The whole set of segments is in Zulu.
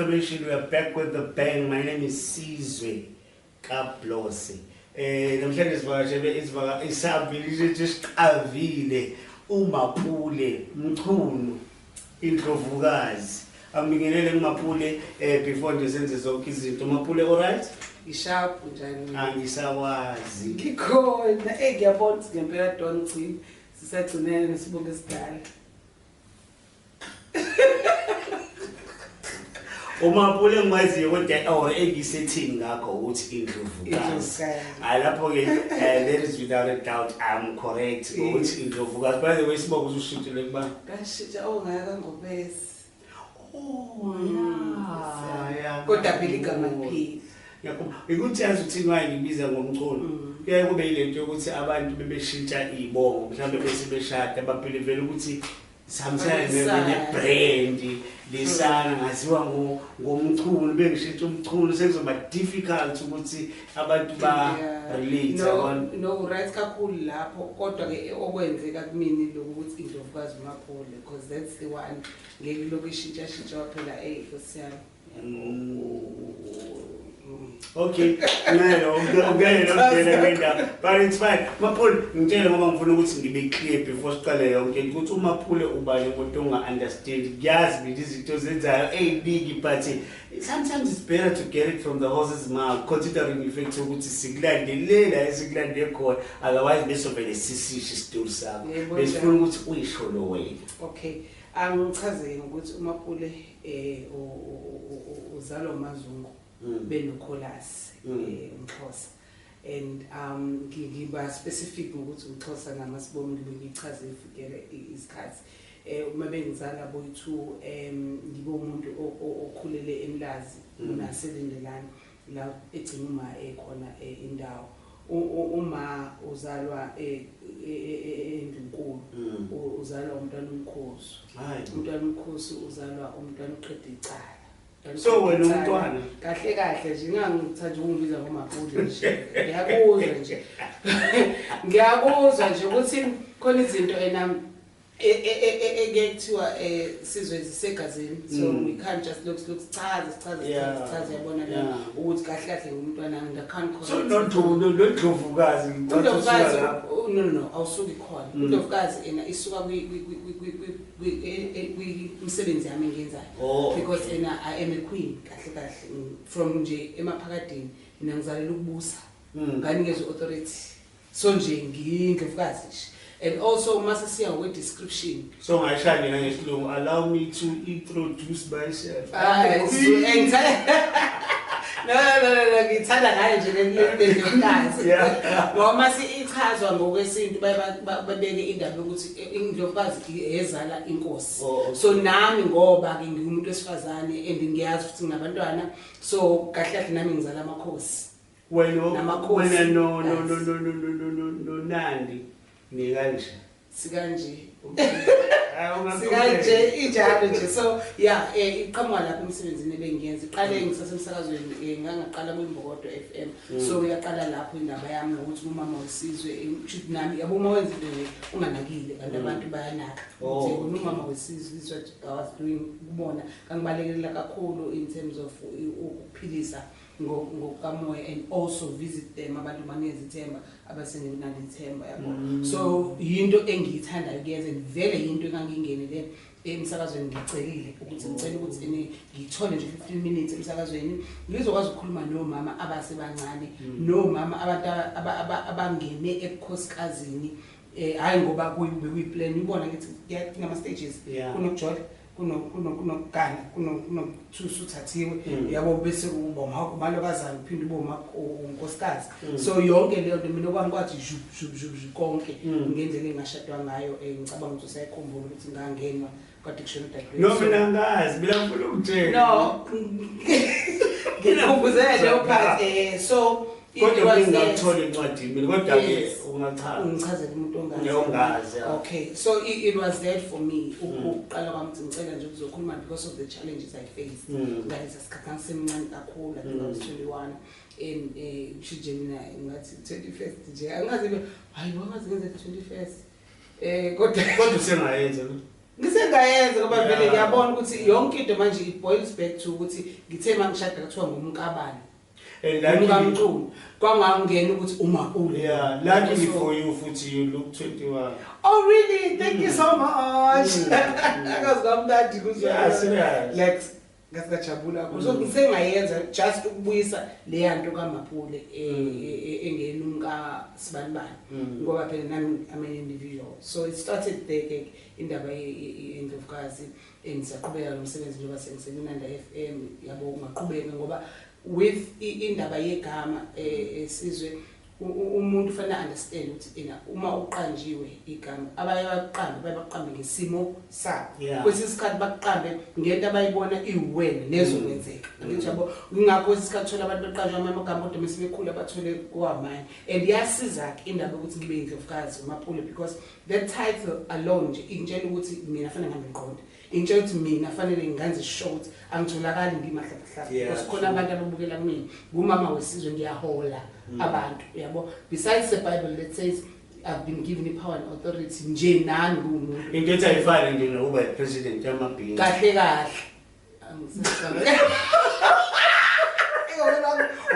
information. We are back with the bang. My name is Sizwe Kablose. Namhlanje sivakashele isabili just avile uMaphule Mchunu Indlovukazi. Angibingelele kuMaphule before nje senze zonke izinto. Maphule alright? Isharp njani? Angisawazi. Ngikhona ngiyabona ngempela Don Chini sisagcinene nesibongo esidala. uMaphule ngimaziyo kodwa or engisethini ngakho ukuthi Indlovukazi. Lapho ke there is without a doubt I'm correct ukuthi Indlovukazi. By the way sibongo usushintshile kuba ngashintsha ongaka ngobese. Yeah. Kodwa phela igama liphila. Yakho ukuthi yazi uthini waye ngibiza ngomculo. Kuyaye kube ilento ukuthi abantu bebeshintsha izibongo mhlawumbe bese beshada babelivela ukuthi sometimes ne-brand lisana ngaziwa ngomculo bengishintsha umculo sekuzoba difficult ukuthi abantu ba relate abantu no right kakhulu lapho kodwa ke okwenzeka kumini lokuthi Indlovukazi uMaphule because that's the one ngeke lokho ishintsha phela Nkosiyami. Okay, but it's fine. Maphule, ngitshela ngoba ngifuna ukuthi ngibe clear before siqale yonke ukuthi uMaphule ubani umuntu onga-understand. Ngiyazi nje izinto zenzayo big but sometimes it's better to get it from the horse's mouth considering the fact ukuthi sikulandelela esikulande khona otherwise besovele sisisho isitori sakho. Besifuna ukuthi uyisholo wena. Okay, angichazeni ukuthi uMaphule uzalwa uMazungu. Benokholasi uMxhosa and ngiba specific ukuthi uMxhosa namasibongo ngichaze ifikele isikhathi uma bengizala boyithu ngibe umuntu okhulele eMlazi unaselendelana la egcina uma ekhona indawo uma uzalwa eNdlunkulu uzalwa umntwana omkhosi umntwana omkhosi uzalwa umntwana oqeda icala. So wena umntwana kahle nje ngangithanda ukungibiza ngoMaphule nje ngiyakuzwa nje ukuthi khona izinto ekuthiwa sizwe zisegazini so we can't just look chaza yabona la ukuthi kahle umntwana ngakhanti so Ndlovukazi no awusuki khona Ndlovukazi isuka umsebenzi yami engenzayo because I am a queen kahle from nje emaphakadeni mina ngizalela ukubusa nganikezwe authority so nje ngiyindlovukazi nje. And also mase siya we description so ngayishaya ngesilungu allow me to introduce myself. No ngithanda naye nje lendlovukazi ngoba sichazwa ngokwesintu babeke indaba yokuthi Indlovukazi ezala inkosi so nami ngoba ke ngiumuntu wesifazane and ngiyazi ukuthi nginabantwana so kahle nami ngizala amakhosi wena no Nandi ni kanje sikanje sikanje ijalo nje so yeah iqhamuka lapha emsebenzini ebengiyenza iqale ngisasemsakazweni ngangaqala kwiMbokodo FM so uyaqala lapho indaba yami ukuthi umama weSizwe should nami yabo uma wenza into unganakile kanti abantu bayanaka ukuthi umama weSizwe is what I was doing kubona kangibalekelela kakhulu in terms of ukuphilisa ngokamoya and also visit them abantu banezithemba abasengenalithemba yabo so into engiyithandayo kuyenza vele into engangingenele emsakazweni ngicelile ukuthi ngicela ukuthi ngithole nje 15 minutes emsakazweni ngizokwazi ukukhuluma nomama abasebancane nomama abantu abangene ebukhosikazini hayi ngoba kuyiplan ubona ngithi ngama stages kunokujola kunokugana kunothusuthathiwe yabo bese uboma malokazana uphinde uboma unkosikazi so yonke leyo nto mina okwangikwathi konke ngendlela engashadwa ngayo ngicabanga ukuthi usayikhumbula ukuthi ngangenwa kwa-dictionary no mina ngazi mina ngifuna ukutshela no ngikhumbuzele uphathi so kodwa ngingakuthola incwadi mina kodwa ke ungichazela umuntu ongazi okay so it was there for me ukuqala kwami ngicela nje ukuzokhuluma because of the challenges I faced ngalesa sikhathi semncane kakhulu I think I was 21 and shijemina ngathi 21st nje angazi hayi wangazi ngenze 21st kodwa usengayenza Ngisengayenza ngoba vele ngiyabona ukuthi yonke into manje it boils back to ukuthi ngithe mangishada kuthiwa ngumkabani. Umkamculo kwangangena ukuthi uMapule. Yeah, luckily for you futhi you look 21. Oh really? Thank you so much. Akazamnandi kuzwa. Yeah, serious. Like ngasijabula so ngisengayenza just ukubuyisa le yanto kaMapule engena umka Sibanibani ngoba phela nami I'm an individual. So it started there indaba yeNdlovukazi engisaqhubeka nomsebenzi njengoba sengisebenza FM yabo ungaqhubeka ngoba with indaba yegama esizwe umuntu ufana understand ukuthi ina uma uqanjiwe igama abayaqambe ngesimo sabo kwesisikhathi baqambe ngento abayibona iwena nezokwenzeka ngithi yabo ngingakho isikhathi thola abantu beqanjwa amagama kodwa mesibekhula bathole kwamanye and yasiza indaba ukuthi ngibe iNdlovukazi uMapule because that title alone nje ingitshela ukuthi mina fanele ngihambe ngiqonde ingitshela ukuthi mina fanele nganze short angitholakali ngimahlahlahle because khona abantu ababukela kumina ngumama wesizwe ngiyahola abantu yabo besides the Bible that says I've been given power and authority nje nani ngumuntu into ethi ayifani nje nokuba president yamabhingi kahle angisaqala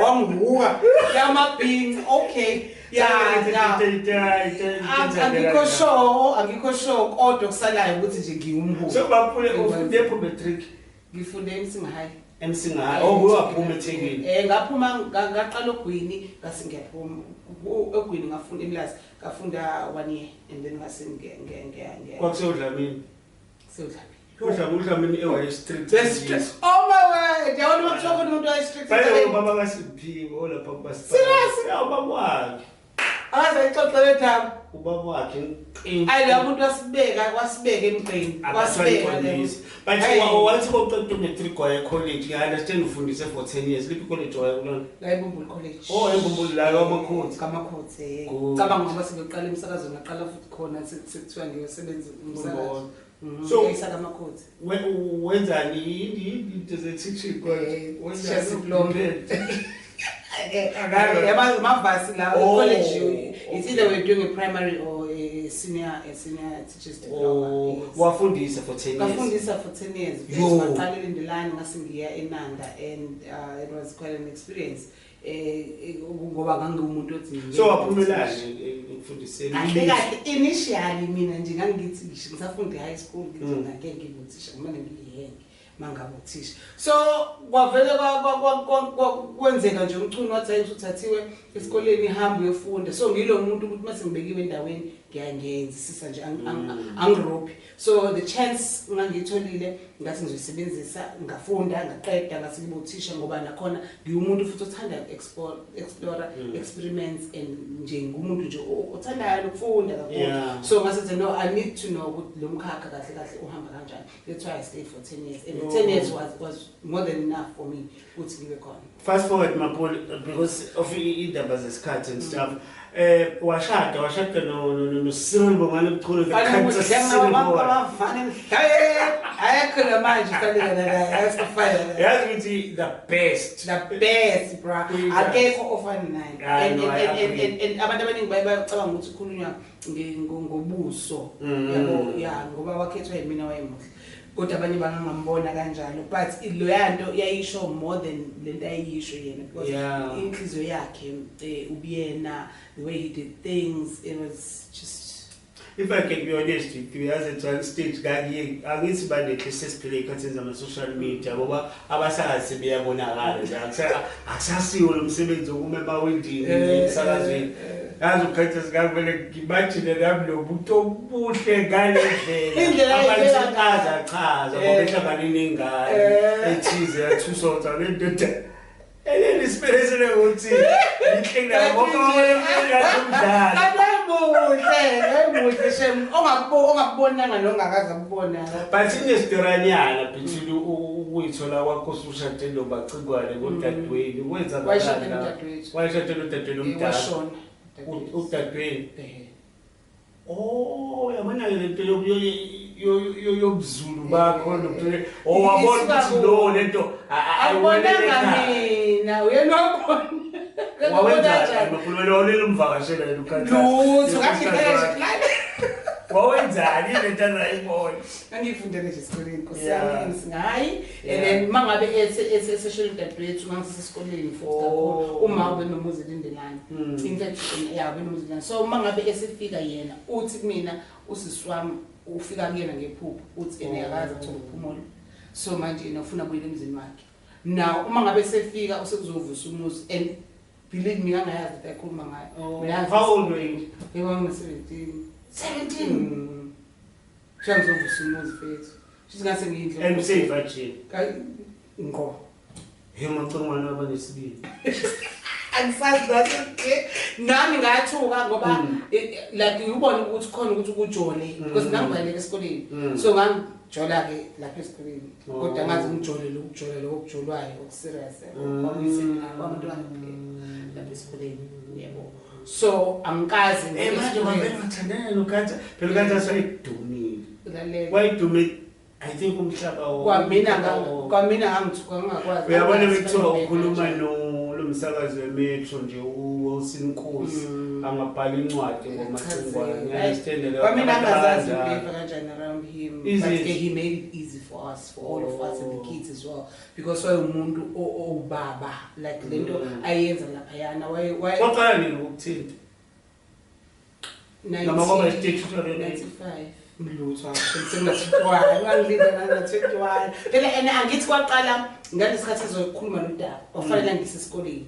wanguwa yamabhingi okay angikho sure kodwa kusalayo ukuthi nje ngiyumholi so Mapule ufunde matric ngifunde emsingahayi waphuma eThekwini ngaphuma ngaqala ogwini ngase ngiyaphuma ogwini ngafunda eMlazi ngafunda 1 year and then ngase ngiya kwakusodlamini udlamini ewaye strict oh my word yawona makuthiwa khona umuntu waye strict baye baba kaSiphiwe olapha kubasa ya ubaba wakhe akazayixoxa lethaba ubaba wakhe ayilamuntu wasibeka emqeni wasibeka but wathi koqeda matric waye college I understand ufundise for 10 years liphi college waye kulona la eBumbulu college eBumbulu la kaMakhotsi cabanga ngoba sibeqala emsakazo ngaqala futhi khona sekuthiwa ngiyosebenza umsakazo so isaka Makhotsi wenzani into ze-teaching wenza diploma yaba mavasi la college it's either we're doing a primary or a senior teachers diploma wafundisa for 10 years ngafundisa for 10 years ngaqala eLindilani ngase ngiya eNanda and it was quite an experience ngoba ngangiwumuntu othi so waphumelani ukufundiseni kahle initially mina nje ngangithi ngisafunda high school ngithi ngeke ngibuthisha kumele ngiyihenge mangabe uthisha so kwavele kwenzeka nje umculo wathi uthathiwe esikoleni ihamba uyofunda so ngilo muntu ukuthi mase ngibekiwe endaweni ngiyangenzisisa nje angirophi so the chance ngangitholile ngathi ngizoyisebenzisa ngafunda ngaqeda ngathi ngibuthisha ngoba nakhona ngiyumuntu futhi othanda explore experiments and nje ngumuntu nje othandayo ukufunda kakhulu so ngasithi no I need to know ukuthi lo mkhakha kahle kahle uhamba kanjani that's why I stayed for 10 years and 10 years was more than enough for me ukuthi ngibe khona fast forward Mapule because of indaba zesikhathi and stuff washada no Cyril Bongani Mchunu the cancer Cyril ayakhona manje fanele ayasifaya yazi ukuthi the best bro akekho ofana naye and abantu abaningi bayacabanga ukuthi ukhulunywa ngobuso yabo ngoba wakhethwa yimina wayemuhle kodwa abanye bangangambona kanjalo but lo yanto yayisho more than lento ayisho yena because inhliziyo yakhe ubiyena the way he did things it was just if I can be honest with you as a trans stage angithi bande sesiphile ekhathini zama social media ngoba abasakazi beyabonakala nje akusasiwo lo msebenzi okumema wendini emsakazweni yazi ukhetha sikavele ngimagine nami lo muntu obuhle ngale ndlela abasakaza chaza ngoba ehlanganeni ingane ethize yathusotha le nto eleni siphelesele ukuthi inhlengela ngoba muhle shem ongakubonanga nongakaza kubona but inestoranyana between ukuyithola kwakho ushade lo bacikwane kodadweni kwenza wayishade lo dadweni umdala udadweni yabona le nto yobuzulu bakho nokuthi wabona ukuthi lo lento ayibonanga mina uyena wabona wawenza Mapule wena umvakashela yena ukhanda lutho kahle wawenzani lento ayibona angifundele nje esikoleni Nkosi Yeah. yami singayi and Yeah. then mangabe eseshela dadewethu ngasesikoleni futhi kakhulu uma ube nomuzi lindelana infection yabe nomuzi lindelana so mangabe esifika yena uthi kumina usisiwami ufika kuyena ngephupho uthi ene akazi ukuthola ukuphumula so manje yena ufuna buyele emzini wakhe now uma ngabe sefika usekuzovusa umuzi and believe me angayazi ukuthi akhuluma ngayo how old were you? Ngiba 17 Shangizovusa umuzi fethu singase ngiyindle And say virgin ngo Hemacongwana abanesibili angisazi that nami ngathuka ngoba like ubone ukuthi khona ukuthi ukujole because nangibhaleke esikoleni so ngangijola ke lapha esikoleni kodwa ngazi ngijole lokujolwayo okuserious kwamiseni kwabantu bangaphike lapha esikoleni yebo so angikazi manje kwamele ngathandana noKanta phela uKanta sayidumile lalela wayidumile I think umhlaba kwamina angithuka ngakwazi uyabona bekuthiwa ukhuluma nomsakazi wemetro nje uWilson Nkosi angabhala incwadi ngomacingwana ngiyayistende leyo kwamina angazazi ubehave kanjani around him but he made it easy for us for all of us and the kids as well because wayemuntu obaba like lento ayenza lapha yana waqala nini ukuthinta noma kwaba stage 95 Mlutho sengathi ngilinda na 21 phela ena angithi kwaqala ngalesikhathi ezokhuluma nodaba wafanele ngisesikoleni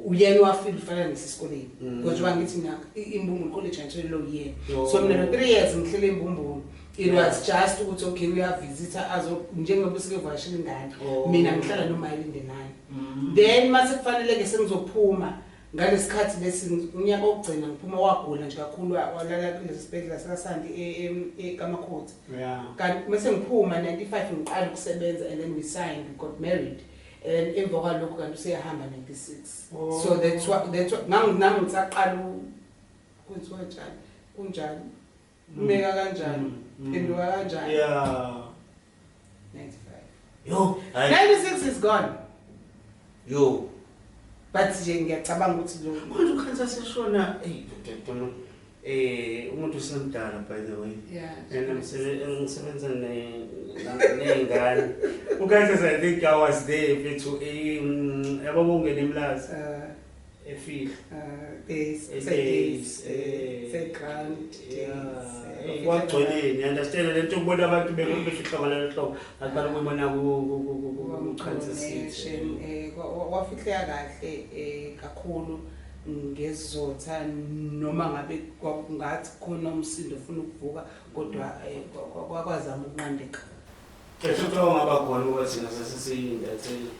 uyena wafika ufanele ngisesikoleni ngoba ngithi mina imbumbu college ngitshelo yena so mina 3 years ngihlele imbumbu it was just ukuthi okay uya visitor azo njengoba sikevashela ingane mina ngihlala noMayilinde naye then mase kufanele ke sengizophuma ngalesikhathi lesi unyaka ogcina ngiphuma wagula nje kakhulu walala kulesi sibhedlela sakaSandi eKamakhosi kanti mase ngiphuma 95 ngiqala ukusebenza and then we signed we got married and emva kwalokho kanti useyahamba 96 so that's what nami ngisaqala kwenziwa njani kunjani umeka kanjani phenduka kanjani yeah 95 yo 96 is gone yo but nje ngiyacabanga ukuthi lo manje uKanta seshona umuntu usemdala by the way and ngisebenza nengane uKanta I think I was there bethu yabo bongena emlazi efika days ground wagcweleni understand lento ukubona abantu befika ngalo hlobo akubala ukubona kuKanta City wafihleka kahle kakhulu ngezotha noma ngabe ngathi khona umsindo ufuna ukuvuka kodwa kwakwazama ukunqandeka Esho ngaba khona ukuthi nasesiyindatheli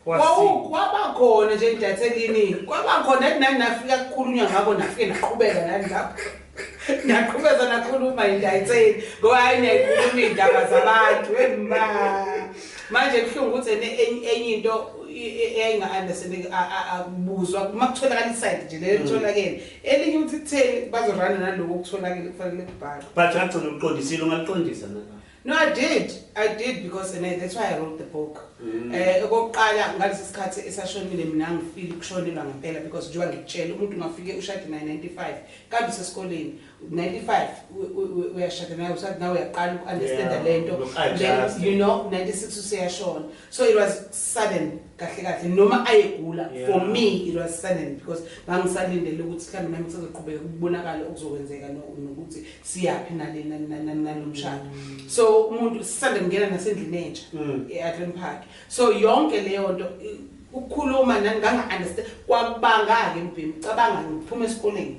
kwaba khona nje indathelini kwaba khona nani nafika kukhulunywa ngako nafike naqhubeka nani lapho naqhubeza nakhuluma indatheli ngoba ayinekhuluma indaba zabantu wemba manje kuhlungu ukuthi enye into eyayinga-understandeki akubuzwa makutholakala iside nje leyo litholakele elinye uthi kutheni bazorana naloko okutholakele kufanele kubhalwe but agcina uqondisile ungaliqondisa nala No, I did because and that's why I wrote the book. Okokuqala ngalesi sikhathi esashonile mina ngifeel ukushonelwa ngempela because njengoba ngikutshela umuntu ngafike ushade 95 kambe sesikoleni 95 uyashada naye usathi nawe uyaqala ukunderstand lento then you know 96 useyashona so it was sudden kahle noma ayegula for me it was sudden because bangisalindele ukuthi mhlawumbe nami kuzoqhubeka ukubonakala okuzokwenzeka nokuthi siyapi nalomshado so umuntu sisande ngena nasendlini entsha eAtlan Park so yonke leyo nto ukukhuluma nani nganga-understand kwabanga ke Mbhemu cabanga ngiphuma esikoleni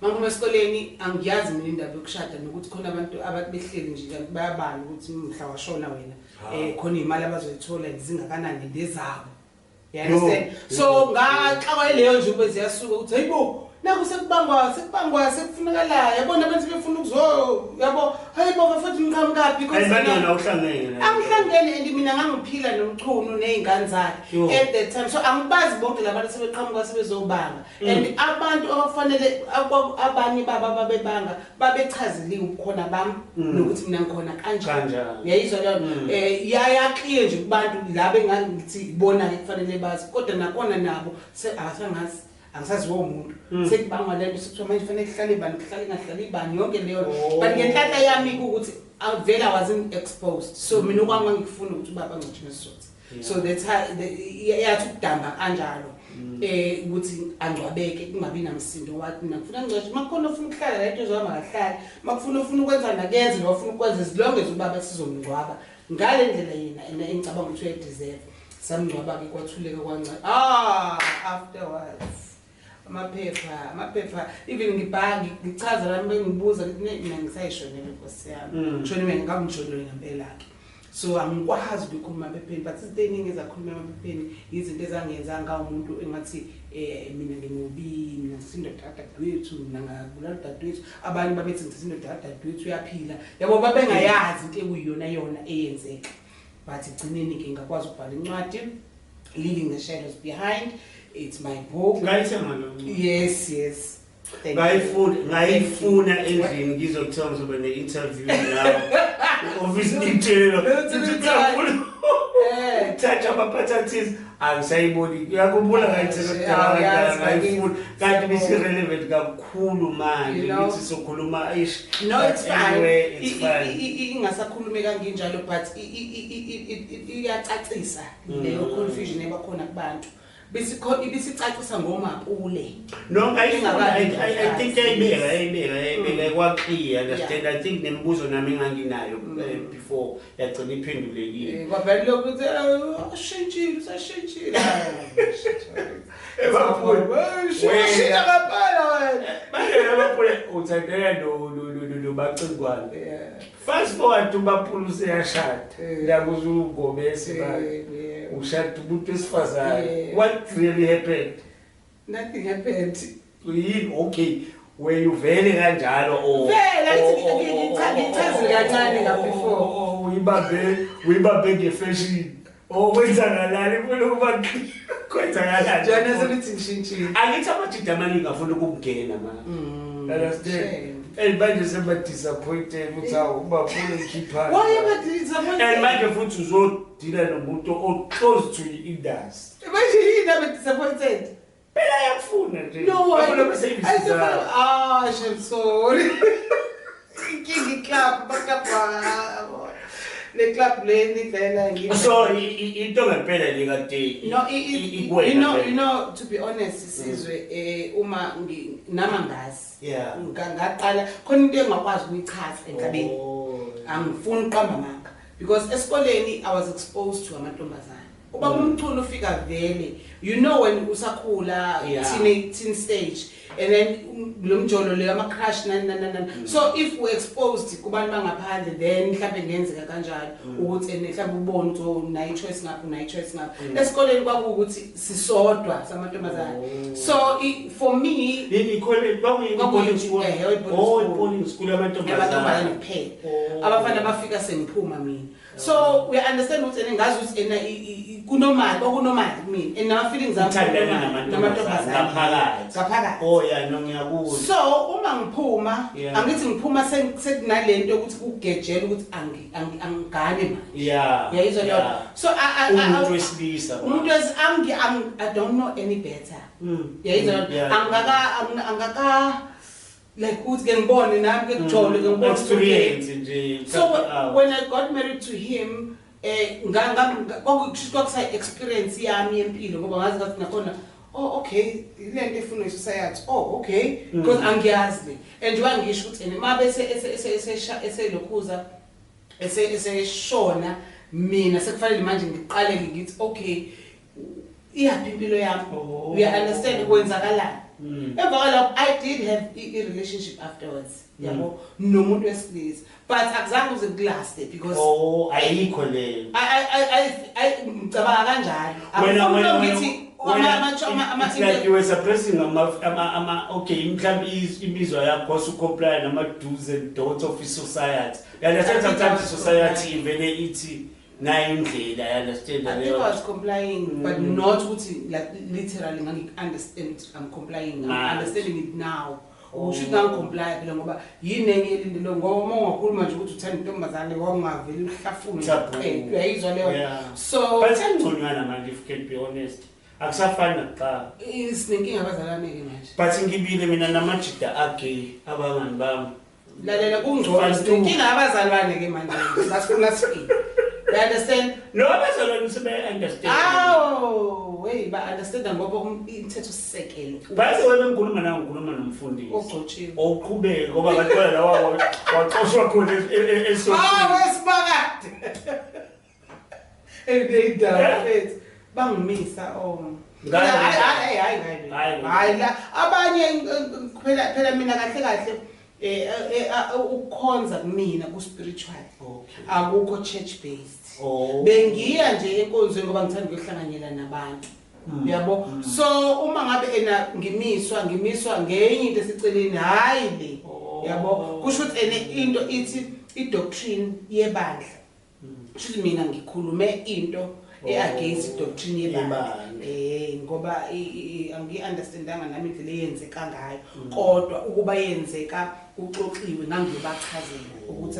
mangiphuma esikoleni angiyazi mina indaba yokushada nokuthi khona abantu ababehleli nje kanti bayabala ukuthi mhla washona wena khona imali abazoyithola izingakanani lezabo you understand so ngaxa leyo nje ube ziyasuka ukuthi hayibo naku sekubangwa sekufunakala yabona abantu befuna ukuzo yabo hayibo bafuthi ngiqhamukapi ayibantwana uhlangene angihlangene and mina ngangiphila nomchunu nezingane zakhe at that time so angibazi bonke labantu sebeqhamuka sebezobanga and abantu abafanele abanye baba babebanga babechazeliwe ukukhona bami nokuthi mina ngikhona kanjani uyayizwa leyo yaya clear nje kubantu labe ngithi bona kufanele bazi kodwa nakona nabo asangazi angisazi womuntu sekubangwa lento sekuthiwa manje kufanele kuhlale ibani kuhlale ngahlali ibani yonke leyo but ngenhlanhla yami ukuthi vele I wasn't exposed so mina okwami ngikufuna ukuthi ubaba ngichishe isizotha so that's how yathi ukudamba kanjalo ukuthi angcwabeke kungabi namsindo wathi mina ngifuna ngiceshe makukhona ufuna ukuhlala la into zohamba kahlala makufuna ufuna ukwenza nakenze lo ufuna ukwenza silonge ubaba sizomngcwaba ngale ndlela yena engicabanga ukuthi uyadeserve samngcwaba ke kwathuleka kwancane afterwards amaphepha even ngichaza lami ngibuza ukuthi mina ngisayishonele Nkosi yami ngishone mina ngabungishonele ngempela ke so angikwazi ukukhuluma emaphepheni but iziningi ezakhuluma emaphepheni izinto ezangenza ngawumuntu engathi mina ngimubi mina sindoda dadewethu mina ngabulala dadewethu abanye babethi ngisindoda dadewethu uyaphila yabo babengayazi into ekuyiyona yona eyenzeka but igcineni ke ngakwazi ukubhala incwadi Leaving the Shadows Behind. It's my book. Yes. Ngayifuna endlini ngizokuthola sobe ne-interview nawe. Obviously tshela touch ama-patterns angisayiboni uyakhumbula ngayifuna kanti bisi-relevant kakhulu manje ukuthi sokhuluma no it's fine ingasakhulume kanginjalo but iyacacisa leyo confusion ebakhona kubantu bisicacisa ngomapule no I think ayibeka kwaqhiya understand I think nemibuzo nami enganginayo before yagcina iphendulekile kwavela lokuthi ashintshile ebapule shitsha kapala wena manje abapule uthandela no bacingwane fast forward ubapule useyashada yakuze ugomesi baye ushada umuntu wesifazane what really happened? Nothing happened. Okay, were you vele kanjalo or ngichaze kancane nga before uyibambe ngefashion kwenzakalani ufuna ukuba kwenzakalani jona sebethi ngishintshile angithi amajida amaningi afuna ukungena manje understand and manje seba disappointed ukuthi ubapule ikhiphana why am I disappointed and manje futhi uzodila nomuntu o close to industry manje yini am disappointed phela yakufuna nje no I'm sorry King club bakapha le club leni dlela ngiyo so into ngempela le kade no you know to be honest sizwe uma nama ngazi ngaqala khona into engakwazi ukuyichaza enkabeni angifuni uqamba manga because esikoleni I was exposed to amantombazana uba umculo ufika vele you know when usakhula teen stage and then lo mjolo le ama crush so if we exposed kubantu bangaphandle then mhlawumbe ngenzeka kanjalo ukuthi mhlawumbe ubone ukuthi nayi choice ngaphi esikoleni kwakuukuthi sisodwa samantombazana so for me ikhole kwakuyi school polling school yamantombazana kuphela abafana bafika sengiphuma mina so we understand ukuthi ngazi ukuthi kunomali kumina and my feelings are namantombazana ngaphakathi no ngiyakuzwa so uma ngiphuma angithi ngiphuma sekunalento ukuthi ukugejela ukuthi angigane manje yayizwa leyo so umuntu wesilisa I don't know any better yayizwa angaka like ukuthi ke ngibone nami ke kujole ke ngibone experience nje so when I got married to him kwakukusha experience yami yempilo ngoba ngazi ukuthi nakhona okay lento efuna isociety okay because angiyazi and wangisho ukuthi mabe eselokhuza eseshona mina sekufanele manje ngiqale ngithi okay iyapi impilo yami we understand kwenzakalani emva lapho I did have a relationship afterwards yabo nomuntu wesilisa but akuzange uze kulaste because ayikho le I ngicabanga kanjalo wena ngithi it's like you were suppressing okay mhlawumbe imizwa yakho usucomply nama do's and don'ts of society understand sometimes society vele ithi nayo indlela I understand I think I was complying but not ukuthi like literally understand I'm complying I'm understanding it now ushuthi ngicomply phela ngoba yini engiyelindele ngoba ungakhuluma nje ukuthi uthanda intombazane wawungaveli uhlafuna uyayizwa leyo so but sengconywana manje if can be honest akusafani nakuqala Sinenkinga abazalwane-ke manje. but ngibile mina namajida agay abangani bami Lalela kungcono sinenkinga abazalwane-ke manje. Sasifuna sifike. You understand? no abazalwane sebe-understand Hey, ba-understand ngoba iMthethosisekelo. base wena ngikhuluma nawe ngikhuluma nomfundisi Ogcotshiwe. oqhubeke ngoba bathola la waxoshwa khona wesibakade. Ey'ndaba mfethu bangimisa hayi la abanye phela mina kahle ukukhonza kumina ku-spiritual akukho church based bengiya nje enkonzweni ngoba ngithanda ukuyohlanganyela nabantu yabo so uma ngabe ngimiswa ngenye into esiceleni hayi le yabo kusho ukuthi into ithi idoctrine yebandla kusho mina ngikhulume into against doctrine yebandla ngoba angi-understandanga nami indlela eyenzeka ngayo kodwa ukuba yenzeka uxoxiwe ngangibachazela ukuthi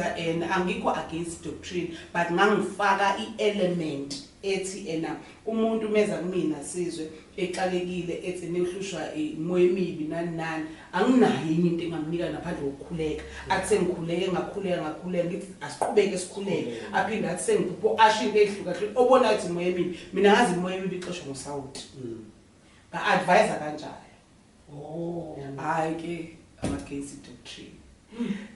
angikho against doctrine but ngangifaka i-element ethi umuntu meza kumina sizwe exakekile ethi nehlushwa imoya emibi nani anginayo enye into engamnika naphandle kokukhuleka athi sengikhuleke ngakhuleka ngithi asiqhubeke sikhuleke aphinde athi sengiphupho asho into ehlukahlukene obona ukuthi imoya emibi mina ngazi imoya emibi ixoshwa ngosawuti ba-advise kanjalo hayi ke ama-against doctrine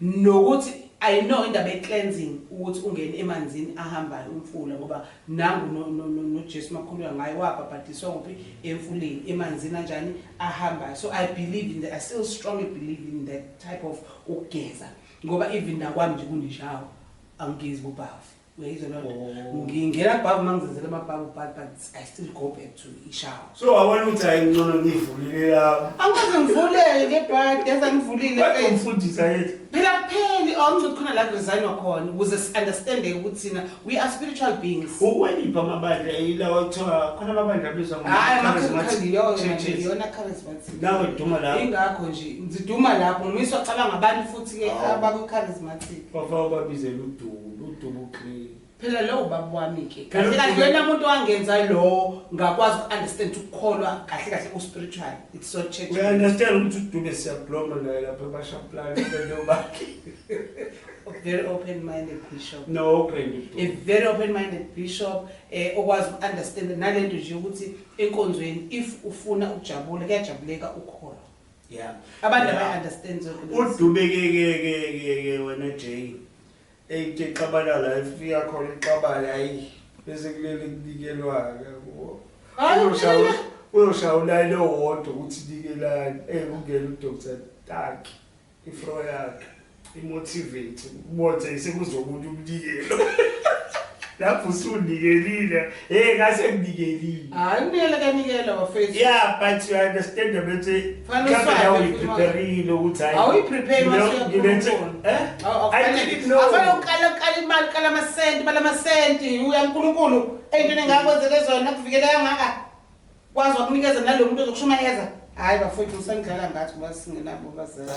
nokuthi I know indaba ye-cleansing ukuthi ungene emanzini ahambayo umfula ngoba nangu noJesu makhulula ngayo wabhabhadiswa ngophi emfuleni emanzini kanjani ahambayo so I believe in that I still strongly believe in that type of ukugeza ngoba even nakwami nje kunishawo angigezi kubafu uyayizwa lona ngingena kubhavu mangizenzela amabhavu but I still go back to ishawo so awona ukuthi ayingcono ngivulile la angaze ngivulele but yaza ngivulile umfundisa yethi phela kupheli awungithi khona la resign wakhona ukuze understand ukuthi thina we are spiritual beings ukwelipha amabandla yilawa kuthiwa khona amabandla abizwa ngiyona charismatic nawe duma lapho ingakho nje ngiduma lapho ngimiswa cabanga abantu futhi ke abaku charismatic bafaka babizela udubu clean phela lo ubaba wami ke kahle kahle wena umuntu wangenza lo ngakwazi ukunderstand ukukholwa kahle ku spiritual it's so church we understand ukuthi udube siyabloma la lapha ebashaplana bento bakhe very open minded bishop no a very open minded bishop okwazi ukunderstand nalento nje ukuthi enkonzweni if ufuna ukujabula kuyajabuleka ukholwa abantu abayi-understand udube ke wena Jay ke xabana la ifika khona ixabana hayi bese kulele kubikelwa uyoshawula lo wodwa ukuthi bikelani kungena uDr. Taki ifro yakhe imotivate ubonze sekuzobuthi umnikelo lapho usunikelile ngase ngibikelile unikela kanikela bafethu but you understand that kambe uyiprepareile ukuthi hayi awuyiprepare I didn't know afana ukala imali kala amasenti uyankulunkulu entweni engakwenzeke zona kuvikela kangaka kwazi ukunikeza nalo muntu ozokushumayeza hayi bafethu usangidlala ngathi basingenabo bazali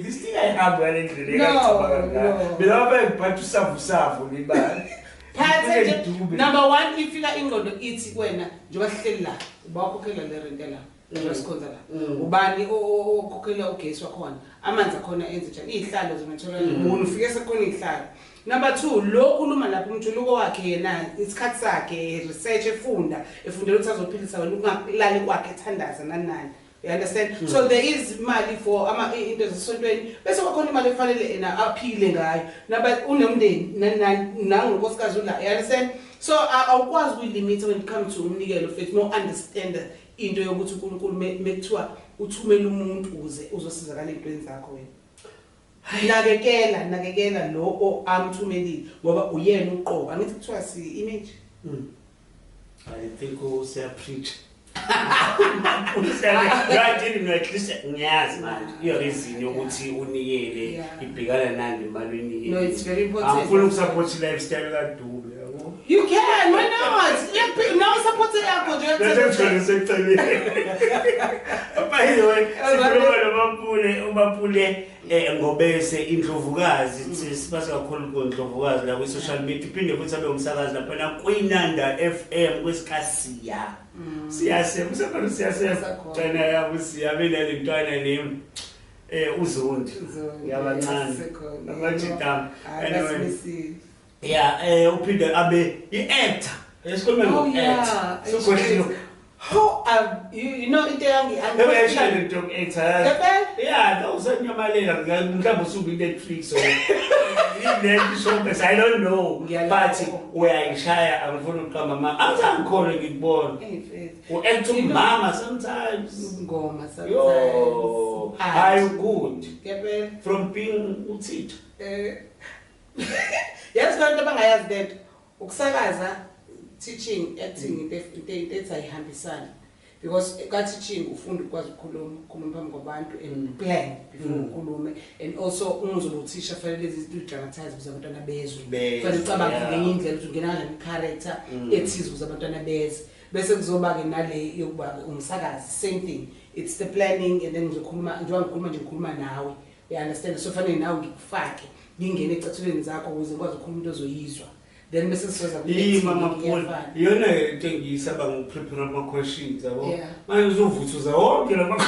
this thing I have well endleleni mina bengiphatha usavusavu libali phathe number 1 ifika ingqondo ithi kwena njengoba sihleli la ubakhokhela le rent la njesikhonza la ubani okhokhela ugesi wakhona amanzi akhona enze njani izihlalo zonathola umuntu ufike sekhona izihlalo number 2 lo khuluma lapho umjuluko wakhe yena isikhathi sakhe research efundela ukuthi azophilisa wena ukungalali kwakhe ethandaza nanani you understand so there is money for into zesontweni bese kwakhona imali efanele ena aphile ngayo naba unemndeni nangonkosikazi ula you understand so awukwazi ukulimit when it comes to umnikelo faith no understand into yokuthi uNkulunkulu mekuthiwa uthumela umuntu uze uzosizakala ezintweni zakho wena nakekela lo amthumelile ngoba uyena uqobo angithi kuthiwa si image I think usiya preach Right in at least ngiyazi manje iyo reason yokuthi unikele ibhekana nani imali unikele no it's very important angifuna ukusupport lifestyle kaDube yabo You can, why not? Now support yakho nje Ngiyakuthola sekuceleni. By the way, sikhuluma noMapule ngobese indlovukazi sibase kakhulu ngoNdlovukazi la ku social media iphinde futhi abe umsakazi lapha kuInanda FM kwesikasiya. Siyasema usefana siyasema jana yabo siyabela lentwana le uZondi yabancane abajidam anyway yeah uphinde abe iactor esikhuluma ngoactor so question how you know into yangi actually dog actor yeah those are nyamalela mhlawumbe usuku Netflix or in show but I don't know but uyayishaya angifuna uqamba mama angizangikhona ngikubona uact mama sometimes ngoma sometimes yo are you good from being uthito yes kanti abangayazi lento ukusakaza teaching acting into ayihambisana because ka teaching ufunda ukwazi ukukhuluma phambi kwabantu and plan before ukhulume and also ungozoba uthisha fanele lezi zinto dramatize ukuze abantwana bezwe fanele ucabanga ngenye indlela ukuthi ungena ngani character ethize ukuze abantwana bezwe bese kuzoba ke nale yokuba umsakazi same thing it's the planning and then ngizokhuluma ngikhuluma nawe you understand so fanele nawe ngikufake ngingene ecathulweni zakho ukuze ukwazi ukukhuluma into ozoyizwa then bese sizoza mama Paul iyona into engiyisaba ngokuprepare ama questions yabo manje uzovuthuza wonke lama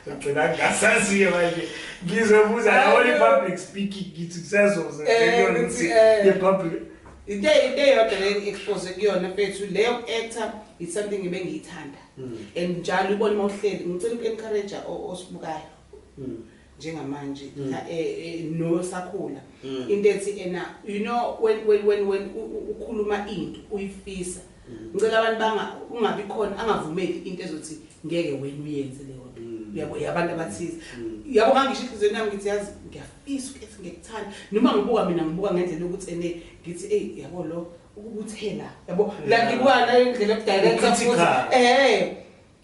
ngicela ngasaziye manje ngizobuza nawe public speaking ngithi kusazoza ye public ide yodwa le expose kuyona mfethu leyo actor is something ebengiyithanda and njalo ubona mawuhleli ngicela uku-encourage osibukayo njengamanje no sakhula into ethi ena you know when ukhuluma into uyifisa ngicela abantu ungabi khona angavumeli into ezothi ngeke wena uyenze leyo yabo yabantu abathize yabo ngangisho inhliziyo nami ngithi yazi ngiyafisa ukuthi ngikuthanda noma ngibuka mina ngibuka ngendlela ukuthi ene ngithi hey yabo lo ukubuthela yabo la ngibuka nayo indlela yokudirector futhi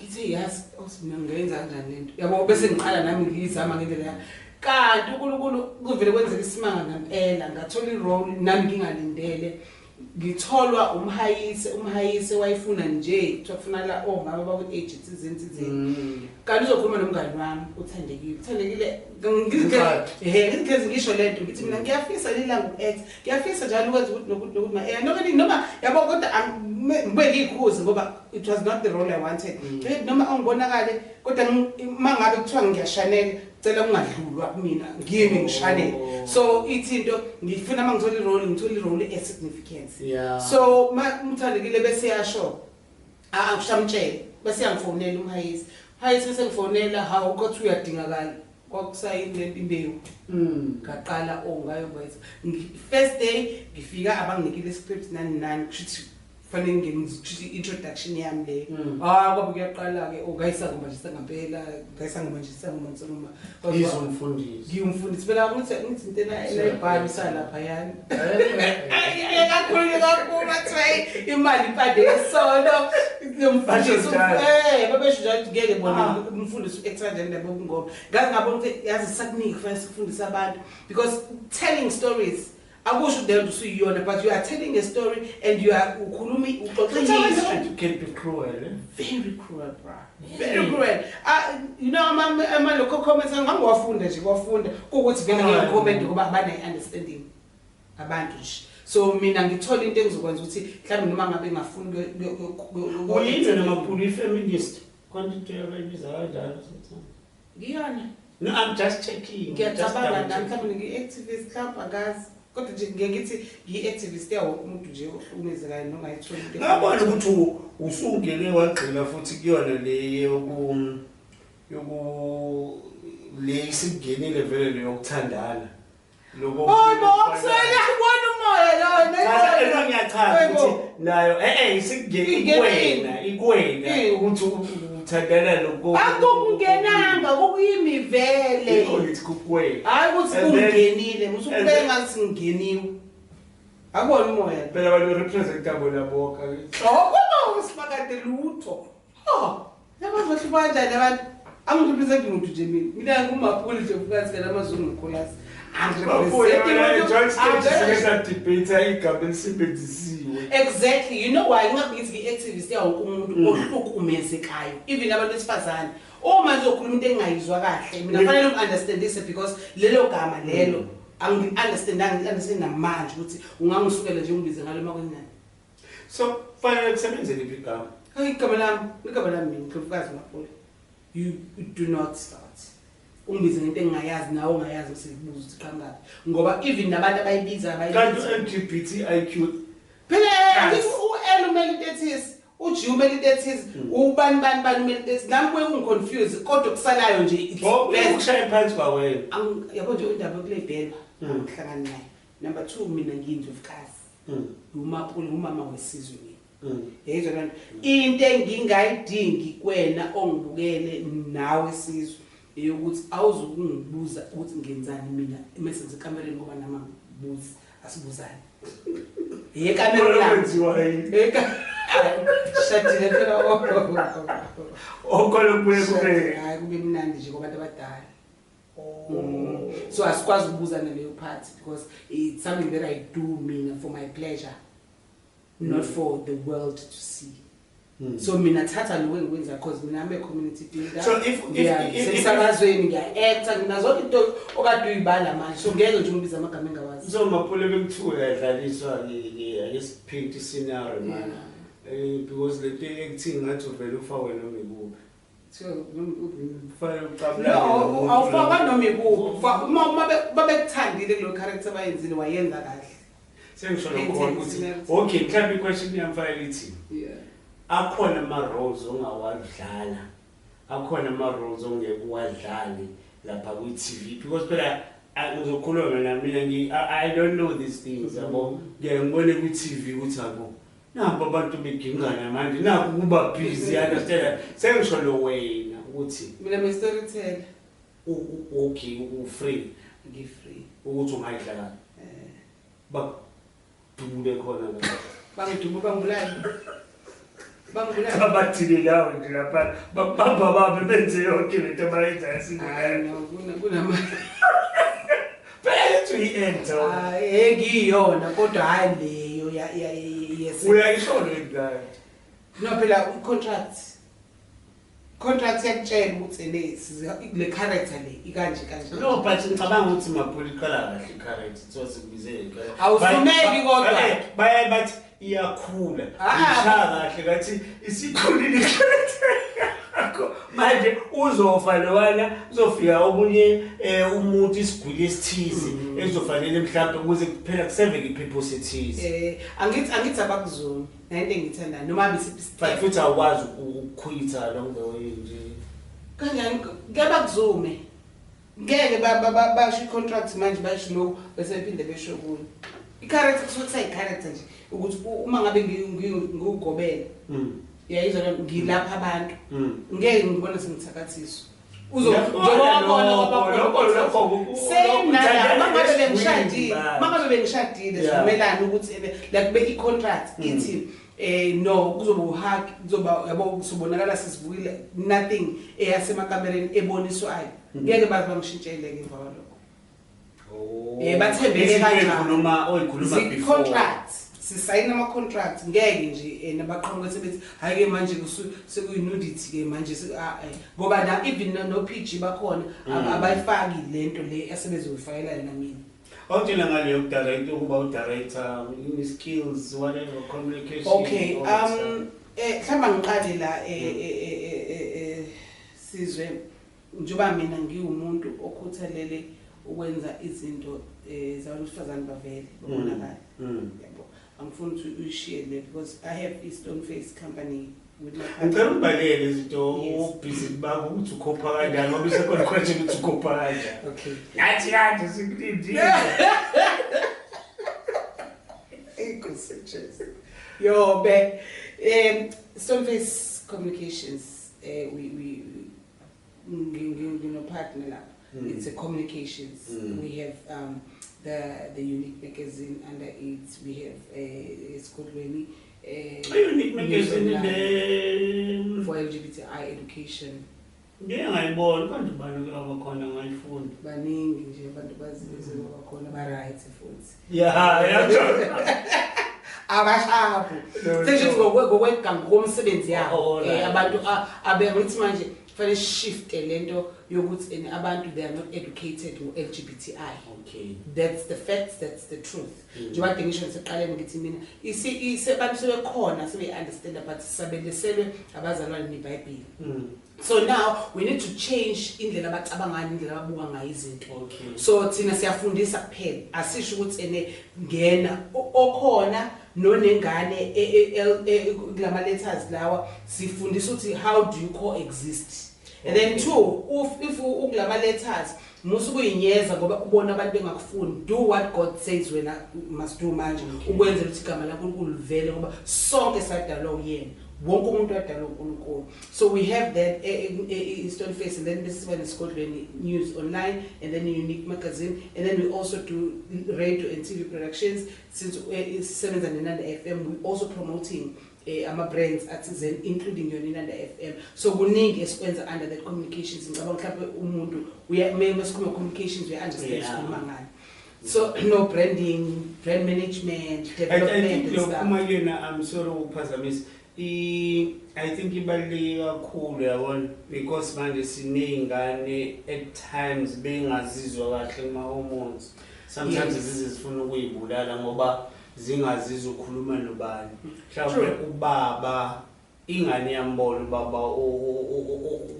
ngithi yazi osina ngenza kanjani lento yabo bese ngiqala nami ngizama ngendlela kanti uNkulunkulu kuvele kwenzeka isimanga ngempela ngathola irole nami ngingalindele ngitholwa umhayise wayefuna nje kufuna la omama baku agencies enzizeni kanti uzokhuluma nomngani wami uthandekile ngizigezi ngisho lento ngithi mina ngiyafisa lilanga uact ngiyafisa njalo ukwenza ukuthi nokuthi noma yabo kodwa ngibe ngikhuzi ngoba it was not the role I wanted noma ongibonakale kodwa mangabe kuthiwa ngiyashanela cela ungadlulwa kumina ngiyimi ngishanele so ithinto ngifuna mangithola ngithola irole esignificance so umthandekile bese yasho angishamtshela bese yangifonela umhayisi bese ngifonela hawu kodwa uyadingakala kwakusayini lento imbewu ngaqala ngayo kwethu first day ngifika abanginikile script nani kushithi fanele ngithi introduction yami le kwabe kuyaqala ke ungayisanga manje sangempela ngayisanga manje sangumansoma ngiyumfundisi phela ngithi into enayibhala salapha yani kakhulu bathi imali ipande esolo ngiyumfundisi babesho njalo ngeke bona umfundisi u-extra nje ngobungoma ngazi ngabona ukuthi yazi sakunika fanele sifundise abantu because telling stories akusho lento usuyiyona but you are telling a story and you are ukhulumi uxoxisa you can be cruel very cruel bro very cruel you know ama lokho comments ngiwafunda nje kwafunda ukuthi vele ngiyacomment ngoba abana understanding abantu nje so mina ngithola into engizokwenza ukuthi mhlawumbe noma ngabe ngafuni uyini noMapule feminist konke yabayibiza kanjalo sometimes ngiyona no I'm just checking ngiyacabanga nami mhlawumbe ngi-activist mhlawumbe akazi kodwa nje ngithi ngi-activist yawo umuntu nje ohlukumezekayo nongayitholi into ngabona ukuthi usungene wagcina futhi kuyona le le isingenile vele leyokuthandana lokho bokusela kubona umoya lo ngiyachaza ukuthi nayo isingenile ikwena ukuthi uthandana lokho akukungenanga kokuyimi vele ukuthi kukwena hayi ukuthi kungenile musukubeka singeniwe akubona umoya phela abantu representable labo kuba usifakade lutho yabo bahlupha kanjani abantu angirepresent umuntu nje mina ngumaphuli nje fukazi kana amazulu ngikholazi exactly, you know why ngingabithi i-activist yawonke umuntu ohlukumezekayo even abantu besifazane uma ngizokhuluma into engayizwa kahle mina fanele ngi-understandise because lelo gama lelo angi-understand namanje ukuthi ungangisukela nje ungibize ngalo makwenani so fanele kusebenzele iphi igama hayi igama lami mina Ndlovukazi Maphuli. You do not start ungibize ngento engayazi nawe ongayazi usibuza ukuthi qhamuka ngoba even nabantu abayibiza kanti LGBTIQ phela u-L umele into ethisi uG umele into ethisi ubani umele into ethisi nami kuye ungiconfuse kodwa kusalayo nje ukushaya phansi kwawena yabo nje indaba kule bhela angihlangana naye. Number 2 mina ngiyindlovukazi uMaphuli umama wesizwe mina yezwa lento into engingayidingi kwena ongibukele nawe sizwe eyokuthi awuzokungibuza ukuthi ngenzani mina emesenze ekamereni ngoba nama buzi asibuzane yekamera lakwenziwa yini shadile phela okolo kuye hayi kube mnandi nje kubantu abadala so asikwazi ukubuzana leyo part because it's something that I do mina for my pleasure not for the world to see. So mina thatha lo engikwenza because mina ame community builder. So if sisakazweni ngiya-acta nginazo into okade uyibala manje so ngeke nje ungibiza amagama engawazi. So Maphuli bekuthiwa yadlaliswa ngesiphinti scenario man because le thing ekuthini ngathi uvela ufa wena ongikubi. So kufanele uqabulane awufaka noma ikuphi uma babekuthandile kulo character bayenzile wayenza kahle. Sengisho lokho ukuthi okay mhlawumbe question yamfayela ithi akhona ama-roles ongawadlala akhona ama-roles ongeke uwadlale lapha kwi-TV because phela ngizokhuluma mina I don't know these things yabo ngiyangibone kwi-TV ukuthi abo nabo abantu begingana manje nakho kuba busy understand sengisho lo wena ukuthi mina storyteller okay u-free ngi-free ukuthi ungayidlala bakudubule khona la bangidubula bangibulala abathile lawo nje lapha babamba babe benze yonke lento abayenzayo hayi no kunama phela lethu i-enter ngiyona kodwa hayi leyo yes uyayisho lento no phela contract yakutshela ukuthi le character le ikanje no but ngicabanga ukuthi Maphuli iqala kahle i-character so sikubizele awusumeki kodwa baye bathi iyakhula ishaya kahle kathi isikhulile yakho manje uzofa lowana uzofika omunye umuntu isiguli esithize ezofanele mhlawumbe ukuze kuphela kuseveke ipurpose ethize angithi abakuzona nento engithanda noma but futhi awukwazi ukukhwitha along the way nje kanjani ngabakuzume ngeke basho contract manje basho lo bese phinde besho kuyo i-character kusuka i-character nje ukuthi uma ngabe ngigobela yayizona ngilapha abantu ngeke ngibone sengithakathiswa mangabe bengishadile sivumelana ukuthi like be-i-contract ithi no kuzoba uhug kuzoba yabo kusobonakala sisivukile nothing eyasemakamera eboniswayo ngeke baze bangishintshele ngemva kwalokho bathembeke kanjani contract sisayina ama contract ngeke nje nabaqhamuka sebethi hayi ke manje sekuyinudity ke manje ngoba na even no PG bakhona abayifaki lento le asebezofayela na mina awutshela ngaleyo director ukuba udirector in skills whatever communication okay mhlamba ngiqale la sizwe njoba mina ngiwumuntu okhuthalele ukwenza izinto zabesifazane bavele babonakala yabo angifuni ukuthi uyishiye le because I have a Stoneface company with my partner. Ngicela ubalele izinto ubusy bakho ukuthi ukhopha kanjani ngoba isekhona question ukuthi ukhopha kanjani. Okay. Nathi kade sikulindile. Concentrations. Yo be Stoneface Communications we partner la. It's a communications. We have the Unique Magazine under it. We have it's called Remy. Unique Magazine for LGBTI education. ngeke ngayibona kanti bani abakhona ngayifunda baningi nje abantu bazizo bakhona ba right futhi abashapu senje ngokwegama komsebenzi yabo abantu abengithi manje fanele shift lento yokuthi abantu they are not educated ngo LGBTI. Okay, That's the facts, that's the truth. Njengoba ngisho ngiseqaleni ngithi mina abantu sebekhona sebe understand but sabeleselwe abazalwane neBhayibheli. So now we need to change indlela abacabanga indlela ababuka ngayo izinto. Okay. So thina siyafundisa kuphela. Asisho ukuthi ngena okhona nonengane kulama letters lawa sifundisa ukuthi how do you coexist. And then two, if ukulama letters musu kuyinyeza ngoba ubona abantu bengakufuni, do what God says wena must do manje ukwenzela ukuthi igama laNkulunkulu livele ngoba sonke sadalwa uyena. Wonke umuntu wadalwa uNkulunkulu. So we have that in Stone Face, and then this is when it's called News Online, and then Unique Magazine, and then we also do radio and TV productions. Since it's 7 and Nanda FM, we're also promoting our brands artisan, including your Nanda FM. So kuningi esikwenza under that communications. Ngicabanga mhlawumbe umuntu members communications we understand sikhuluma ngani. So no branding, brand management, development and stuff. I'm sorry ukuphazamisa. I think ibaluleke kakhulu yabona because manje sineyingane at times bengazizwa kahle kuma hormones. Sometimes zifuna ukuyibulala ngoba zingazizwa ukukhuluma nobani. Mhlawumbe ubaba ingane yambona ubaba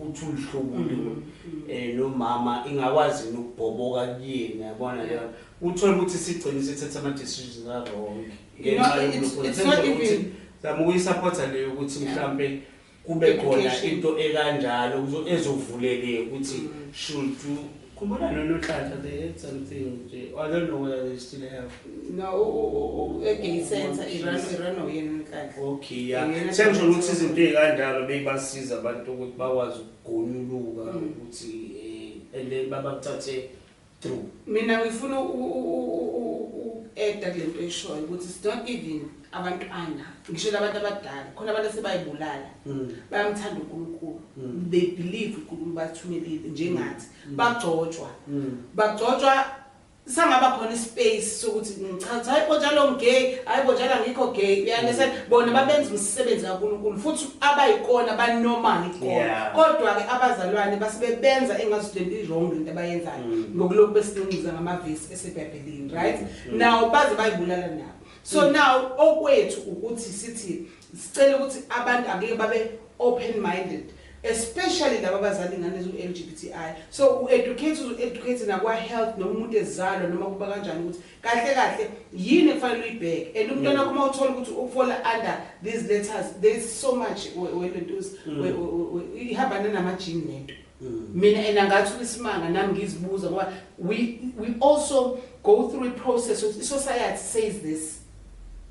uthi uhlubule nomama ingakwazi ukubhoboka kuyena yabona le uthola ukuthi sigcine sithatha ama decisions wrong. It's not even Zamuyisupporta leyo ukuthi mhlambe kube khona into ekanjalo ezovuleleka ukuthi should you kumbona noNhlanhla they had something I don't know whether they still have gay center irano yena Nhlanhla. Okay, yeah, sengisho ukuthi izinto ezikanjalo beyibasiza abantu ukuthi bakwazi ukugonyuluka ukuthi and then babakuthathe through. Mina ngifuna add lento eshoyo ukuthi it's not even abantwana ngisho labantu abadala khona abantu sebayibulala bayamthanda uNkulunkulu, they believe uNkulunkulu bathumelile njengathi bagcotshwa sangaba khona ispace sokuthi ngichaza hayibo njalo ngigay hayibo njalo ngikho gay uyandesenza bona babenza umsebenzi kaNkulunkulu futhi abayikona banormal ikona kodwa ke abazalwane basibebenza engazidenti wrong into abayenzayo ngokulokhu besinqiza ngamavesi eseBhayibhelini, right? Now baze bayibulala nabo. So now okwethu ukuthi sithi sicela ukuthi abantu angeke babe open minded, especially laba abazali ngane zo LGBTI. So educate nakwa health noma umuntu ezalwa noma kuba kanjani ukuthi kahle yini efanele uyibheke and umntwana kuma uthola ukuthi ufola under these letters there is so much welentuz ihamba nama gene nento. Mina enangathi isimanga nami ngizibuza ngoba we also go through a process of society says this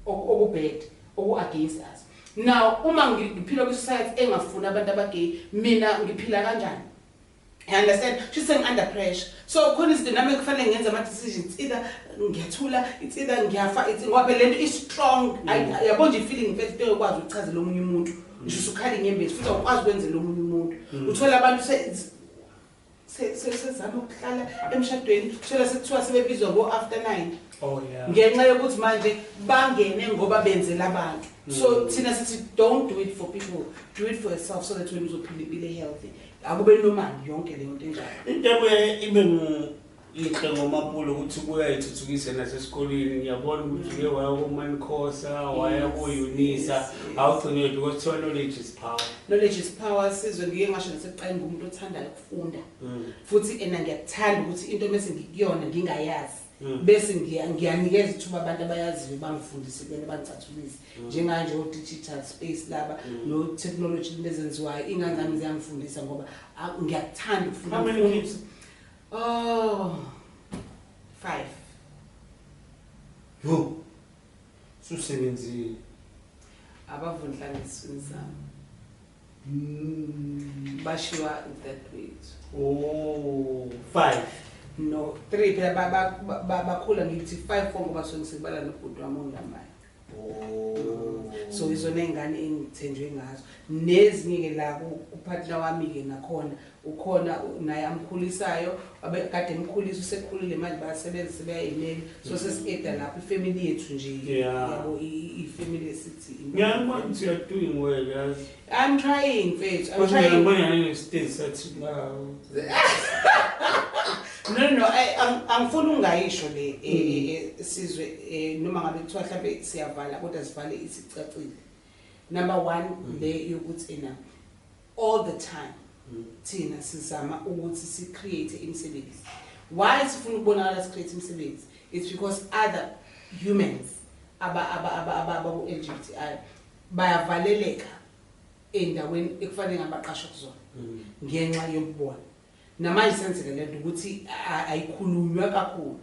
okubed against us. Now uma ngiphila ku society engafuna abantu abagay mina ngiphila kanjani? I understand she's saying under pressure. So khona izinto nami kufanele ngenze ama decisions either ngiyathula it's either ngiyafa it's ngoba lento is strong yabo nje feeling mfethu ekwazi ukuchazela omunye umuntu ngisho usukhala inyembezi futhi awukwazi ukwenzela omunye umuntu uthola abantu sezama ukuhlala emshadweni uthola sekuthiwa sebebizwa ngo after 9. Oh yeah. Ngenxa yokuthi manje bangene ngoba benzela abantu. So thina sithi don't do it for people, do it for yourself so that when uzophila healthy akube normal yonke le nto enjalo. Into ibe inhle ngoMapulo ukuthi kuyayithuthukisa nasesikoleni ngiyabona ukuthi ke waya kuMankhosa waya kuUnisa awugcine because knowledge is power. Knowledge is power sizwe ngike ngasho nasekuqala ngumuntu othandayo ukufunda futhi ngiyakuthanda ukuthi into mase ngikuyona ngingayazi bese ngiyanikeza ithuba abantu abayaziyo bangifundise bene bangithathulise njenganje o digital space laba no technology lezenziwayo ingane zami ziyangifundisa ngoba ngiyakuthanda ukufunda. Oh, 5. Yo. Susebenzile. Abavundlangisweni zami. Bashiwa that way. Oh, 5. No, 3 phela bakhula ngithi 5 ngoba sonke sibala nobhuti wami ongamayo. So izona ingane engithenjwe ngazo nezinye ke la upartner wami ke nakhona ukhona naye amkhulisayo abekade emkhulisa usekhulile manje bayasebenza sebeyayimeli so sesiqeda lapha ifamily yethu nje yabo ifamily esithi ngiyabona ukuthi you are doing well guys. I'm trying mfethu I'm trying trying ngiyabona ngene stage sathi wow no angifuni ungayisho le sizwe noma ngabe kuthiwa mhlawumbe siyavala kodwa sivale isicacile. Number 1 le yokuthi ena all the time thina sizama ukuthi si create imisebenzi. Why sifuna ukubonakala si create imisebenzi? It's because other humans aba LGBTI bayavaleleka endaweni ekufanele ngabaqashwa kuzona ngenxa yokubona. Namanje senzeke lento ukuthi ayikhulunywa kakhulu.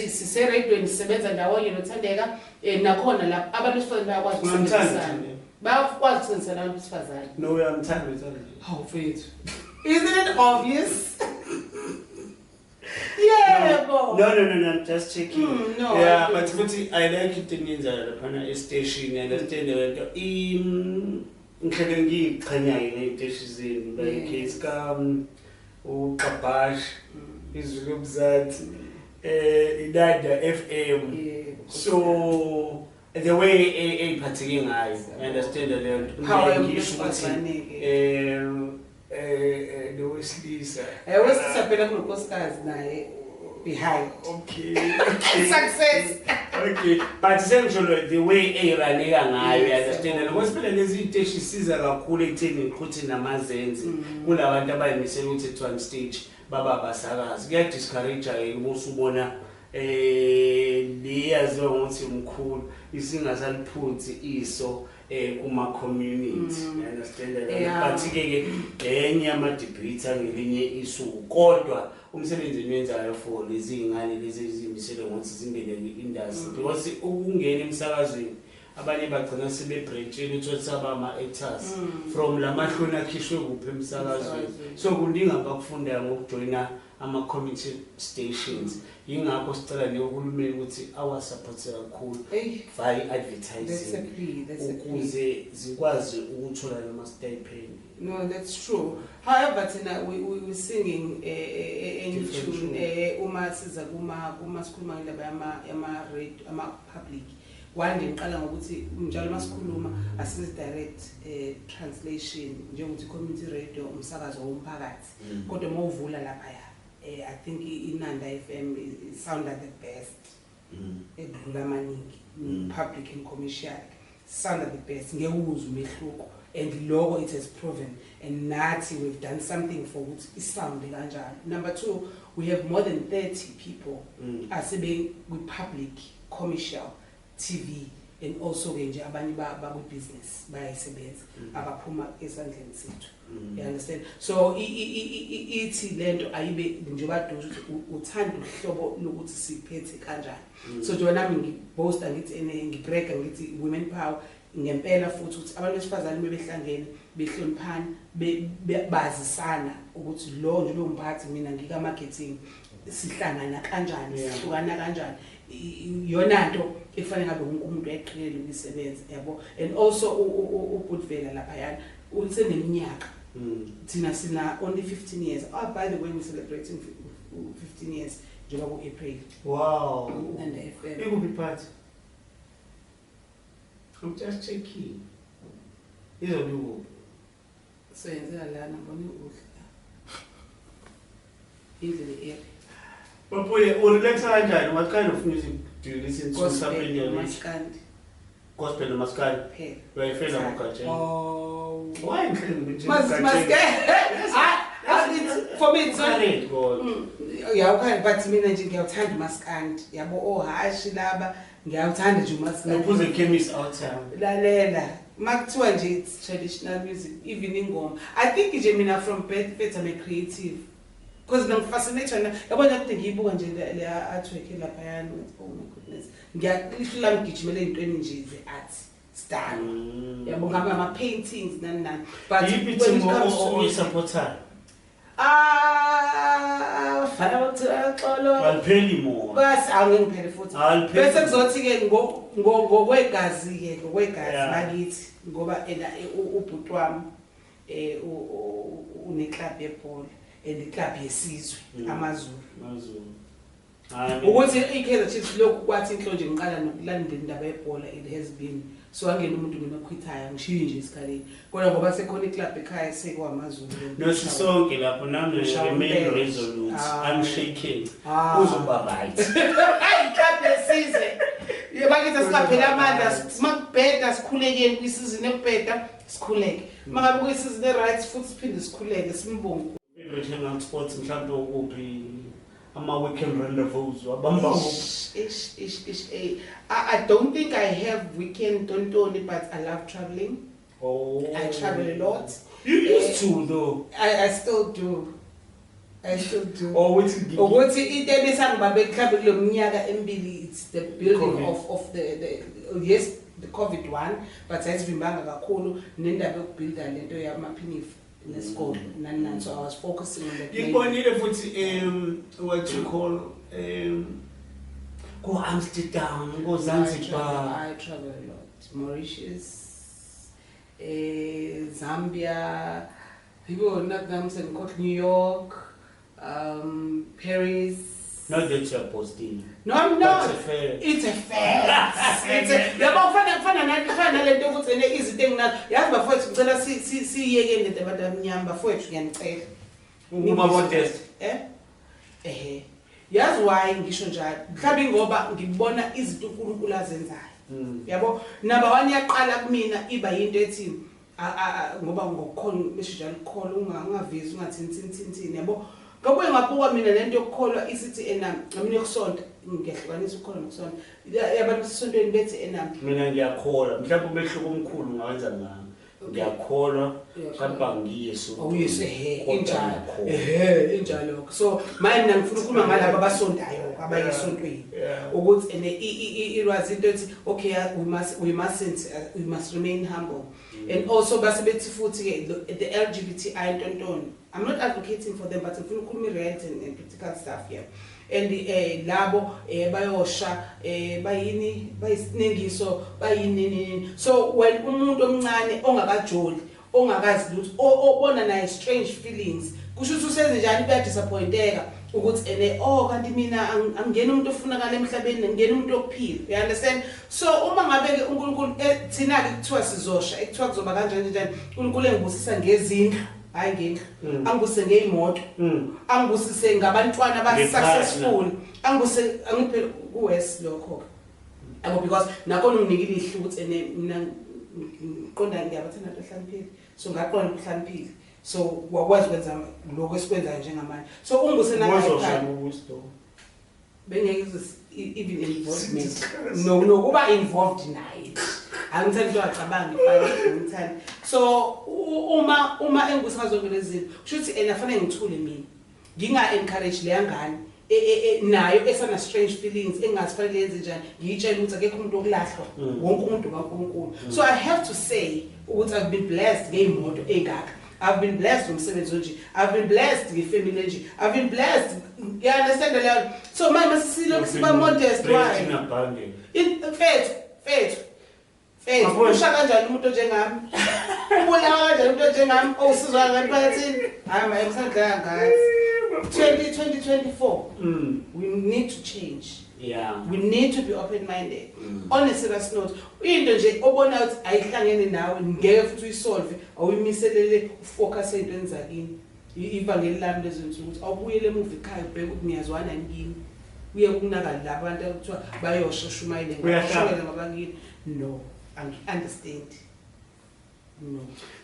Siseredweni sisebenza ndawonye noThandeka nakhona lapha abantu besifazane bayakwazi ukusebenzisana. Bayakwazi ukusebenzisana abantu besifazane. No, uyamthanda uThandeka. How faith. Isn't it obvious? Yeah, no, I'm just checking. No, yeah, but futhi I like it enyenzayo lapha station and understand lento ngihlele ngiyiqhanyayo ngey'teshi zenu like iska uqabash izulu obuzati idada FM so the way eyiphatheke ngayo I understand lento ngisho ukuthi lo wesilisa wesilisa phela kunonkosikazi naye behind okay success okay but sengisho the way eyiraneka ngayo you understand ngoba siphela lezi iteshi siza kakhulu ekutheni iqhuthi namazenzi kulabantu abayimisela ukuthi at one stage baba basakazi kuya discourage uma usubona liyaziwa ngokuthi umkhulu isingasaliphuthi iso kuma community you understand but ke enye ama debate ngelinye isuku kodwa umsebenzi enwenzayo for lezi ingane lezi ezimisele ngokuthi zingene industry because ukungena emsakazweni abanye bagcina sebe branchini ukuthi sabama actors from lamahloni akhishwe kuphi emsakazweni so kundinga bakufunda ngokujoina ama community stations ingakho sicela le uhulumeni ukuthi awa support kakhulu by advertising ukuze zikwazi ukuthola ama stipend. No, that's true. However, tonight we singing in tune uma siza kuma sikhuluma ngendaba yama public. One ngiqala ngokuthi njalo masikhuluma asize direct translation njengokuthi community radio umsakazo womphakathi kodwa mawuvula lapha I think iNanda FM sounded the best edlula amaningi public and commercial sounded the best ngekuzwe umehluko and logo it has proven and nathi we've done something for ukuthi isound kanjalo. Number 2 we have more than 30 people asebe with public commercial TV and also ke nje abanye ba business bayayisebenza abaphuma esandleni sethu you understand so ithi lento ayibe njengoba dusho ukuthi uthanda uhlobo lokuthi siphethe kanjani so njengoba nami ngibosta ngithi ngibreak ngithi women power ngempela futhi ukuthi abantu besifazane bebehlangene behloniphana bazisana ukuthi lo nje lo mphathi mina ngika marketing sihlangana kanjani sihlukana kanjani yona nto ekufanele ngabe wonke umuntu eqhelile ukusebenza yabo and also ubudvela lapha yana useneminyaka thina sina only 15 years by the way we celebrating 15 years njengoba ku April. Wow. And FM it will be part I'm just checking izobuko so yenzela lana ngone ukudla indlela ere Bapule, relax kanjani? What kind of music do you listen to? Something in your life? Gospel Maskandi. Where you feel like oh. Why? For me, it's not yeah, okay, but mina nje ngiyawuthanda uMaskandi. Yabo hashi laba ngiyawuthanda nje uMaskandi. Who's the chemist outside? Lalela. Makuthiwa nje it's traditional music, even ingoma. I think nje mina from birth I'm a creative. Because I'm fascinated. Yabona ukuthi ngiyibuka nje le artwork lapha yana. Oh my goodness. Ngiyalifila ngigijimele intweni nje ze art style. Yabo ngaba ama paintings but when it comes to supporter abafana bakuthela xolo Alipheli more. basi angiphele futhi Alipheli. bese kuzothi ke ngokwegazi ke ngokwegazi Yeah. bakithi ngoba ena ubhuti wami une club yebhola and iclub yesizwe amaZulu ukuthi iKaizer Chiefs lokhu kwathi inhlo nje ngiqala nokulandela indaba yebhola it has been so angena umuntu nginokhwithayo ngishiye nje isikhaleni kodwa ngoba sekhona iclub ekhaya sekwamaZulu Nosisonke lapho nami remain resolute. I'm shaking. Uzoba right. hayi club yesizwe yebakithi singaphela amandla simakubheda sikhulekeni kwisizini ekubheda sikhuleke mangabe kwisizini eright futhi siphinde sikhuleke simbonge Regional sports mhlawumbe ukuphi ama-weekend rendezvous wabamba I don't think I have weekend tontoni but I love traveling. I travel a lot. You used to though. I still do. Ukuthi ukuthi into ebesangibambe mhlawumbe kulo mnyaka emibili it's the building of the yes the COVID one but ayivimbanga kakhulu nendaba yokubuilda lento yamaphinifu nesikole nani so I was focusing on that. Ngibonile futhi what you call go Amsterdam, go Zanzibar. I travel a lot. Mauritius, Zambia, people not them saying New York, Paris. Not that you're posting. No, I'm not. It's a fair. It's a fair. Yabo fana lento ukuthi ene izinto engina yazi bafowethu ngicela siyeke lento abantu abanyama bafowethu ngiyanicela. Uma modest. Yazi why ngisho njalo mhlawumbe ngoba ngibona izinto uNkulunkulu azenzayo yabo number 1 yaqala kumina iba into ethi ngoba ngokukhona besho njalo ukukholwa ungavezi ungathinthini yabo ngoba ngabuka mina lento yokukholwa isithi ena mina yokusonta ngiyahlukanisa ukukholwa nokusonta yabantu sisontweni bethi ena mina ngiyakholwa mhlawumbe umehluko omkhulu ngawenza ngami ngiyakholwa kanti ngiye so uyise injalo so manje mina ngifuna ukukhuluma ngalabo abasontayo abayisontweni ukuthi ene ilwazi into ethi okay we must remain humble and also basebethi futhi ke the LGBTI ntontoni I'm not advocating for them but ngifuna ukukhuluma reality and practical stuff here and labo bayosha bayini bayisinengiso bayini so when umuntu omncane ongakajoli ongakazi lutho obona naye strange feelings kusho ukuthi usenze njani uya disappointeka ukuthi kanti mina angena umuntu ofunakala emhlabeni ngena umuntu okuphila you understand so uma ngabe ke uNkulunkulu thina ke kuthiwa sizosha ekuthiwa kuzoba kanjani uNkulunkulu engibusisa ngezindlu hayi ngendlu angibusise ngeyimoto angibusise ngabantwana ba successful angibusise angiphe kuwest lokho abo because nakona unginikile ihlu ukuthi mina ngiqonda ngiyabathanda ukuhlaniphile so ngaqonda ukuhlaniphile so wakwazi ukwenza lokho esikwenza njengamanje so ungibusise nangayikho bengeke even involvement no kuba involved naye angithandi lo acabanga ngifana so uma engusazongena izinto kushuthi enafanele ngithule mina nginga encourage le yangane nayo esana strange feelings engazifanele yenze njani ngiyitshela ukuthi akekho umuntu okulahlwa wonke umuntu kaNkulunkulu so I have to say ukuthi I've been blessed ngeyimoto engaka I've been blessed ngomsebenzi nje I've been blessed ngefamily nje I've been blessed you understand the level so manje masisilo kusiba modest why in faith usha kanjani umuntu njengami ubulawa kanjani umuntu njengami osizwa ngani bathini hayi manje ngisadla ngathi 2024 we need to change we need to be open minded on a serious note into nje obona ukuthi ayihlangene nawe ngeke futhi uyisolve awuyimiselele ufocus ezintweni zakini ivangeli lami lezinto ukuthi awubuyele emuva ekhaya ubheke ukuthi niyazwana yini uye kunaka labantu akuthiwa bayoshumayela ngashokela ngabangini no understand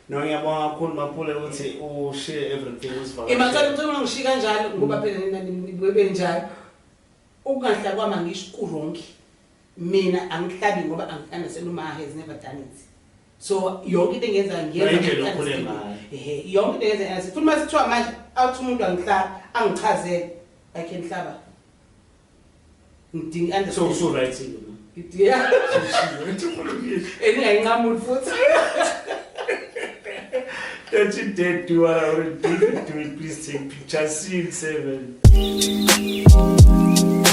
no ngiyabonga kakhulu Mapule ukuthi share everything usivakashela ngicela ukuthi ngishiya kanjalo ngoba phela nina benjalo ukungahlala kwami ngisho kuronke mina angihlabi ngoba angiunderstand uma has never done it so yonke into engenza ngiyenza yonke into engenza futhi mase kuthiwa manje awuthi umuntu angihlaba angichazele I can hlaba ngidinga understand so right yeah engayinqamuli futhi Don't you dare do what I already did. Do it, please take pictures. See you in 7.